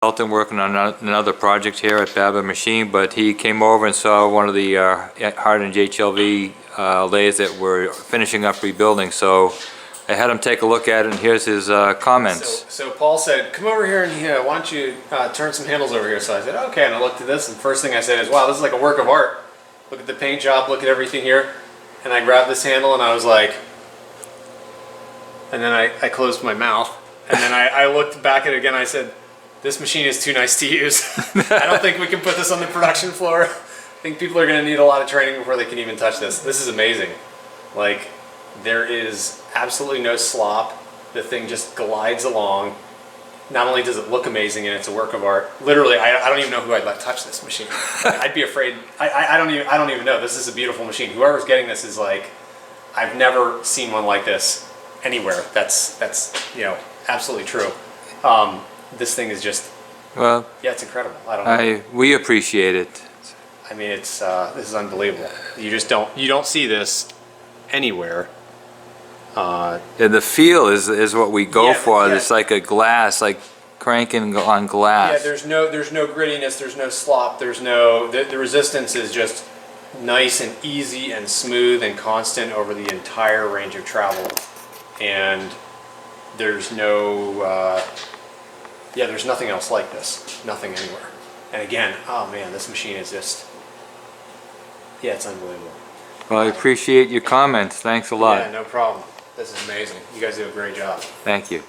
consultant working on another project here at Babin Machine, but he came over and saw one of the Hardinge HLV lathes that we're finishing up rebuilding, so I had him take a look at it, and here's his comments. So Paul said, come over here and why don't you turn some handles over here? So I said, okay, and I looked at this, and the first thing I said is, wow, this is like a work of art. Look at the paint job, look at everything here. And I grabbed this handle and I was like, and then I closed my mouth, and then I looked back at it again. I said, this machine is too nice to use. I don't think we can put this on the production floor. I think people are going to need a lot of training before they can even touch this. This is amazing. Like, there is absolutely no slop. The thing just glides along. Not only does it look amazing and it's a work of art, literally, I don't even know who I'd let touch this machine. I'd be afraid. I don't even know. This is a beautiful machine. Whoever's getting this is like, I've never seen one like this anywhere. That's absolutely true. This thing is just, Well, yeah, it's incredible. I don't know. we appreciate it. I mean, it's this is unbelievable. You just don't see this anywhere. And the feel is what we go for. Yeah. It's like a glass, like cranking on glass. Yeah, there's no grittiness, there's no slop, there's no, the resistance is just nice and easy and smooth and constant over the entire range of travel. And there's no, there's nothing else like this. Nothing anywhere. And again, oh man, this machine is just, yeah, it's unbelievable. Well, I appreciate your comments. Thanks a lot. Yeah, no problem. This is amazing. You guys do a great job. Thank you.